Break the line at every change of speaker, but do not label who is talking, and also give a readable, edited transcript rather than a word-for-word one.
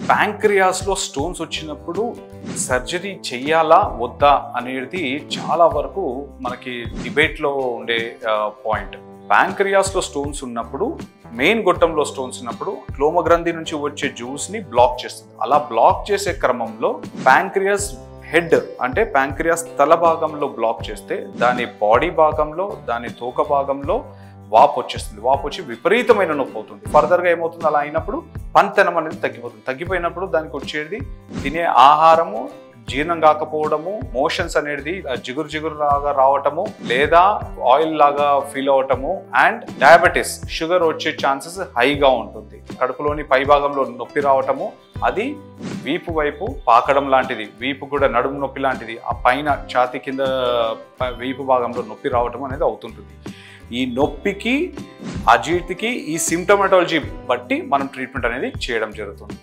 ప్యాంక్రియాస్లో stones వచ్చినప్పుడు surgery చెయ్యాలా వద్దా అనేది చాలా వరకు మనకి డిబేట్లో ఉండే పాయింట్. ప్యాంక్రియాస్లో స్టోన్స్ ఉన్నప్పుడు, మెయిన్ గొట్టంలో స్టోన్స్ ఉన్నప్పుడు క్లోమ గ్రంథి నుంచి వచ్చే జ్యూస్ని బ్లాక్ చేస్తుంది. అలా బ్లాక్ చేసే క్రమంలో ప్యాంక్రియాస్ హెడ్ అంటే ప్యాంక్రియాస్ తల భాగంలో బ్లాక్ చేస్తే దాని బాడీ భాగంలో, దాని తోక భాగంలో వాపు వచ్చేస్తుంది. వాపు వచ్చి విపరీతమైన నొప్పి అవుతుంది. ఫర్దర్గా ఏమవుతుంది, అలా అయినప్పుడు పంతనం అనేది తగ్గిపోతుంది. తగ్గిపోయినప్పుడు దానికి వచ్చేది తినే ఆహారము జీర్ణం కాకపోవడము, మోషన్స్ అనేది జిగురు లాగా రావటము, లేదా ఆయిల్ లాగా ఫీల్ అవటము, అండ్ డయాబెటీస్ షుగర్ వచ్చే ఛాన్సెస్ హైగా ఉంటుంది. కడుపులోని పై భాగంలో నొప్పి రావటము, అది వీపు వైపు పాకడం లాంటిది, వీపు కూడా నడుము నొప్పి లాంటిది, ఆ పైన ఛాతీ కింద వీపు భాగంలో నొప్పి రావటం అనేది అవుతుంటుంది. ఈ నొప్పికి, అజీర్తికి ఈ సిమ్టమాటాలజీ బట్టి మనం ట్రీట్మెంట్ అనేది చేయడం జరుగుతుంది.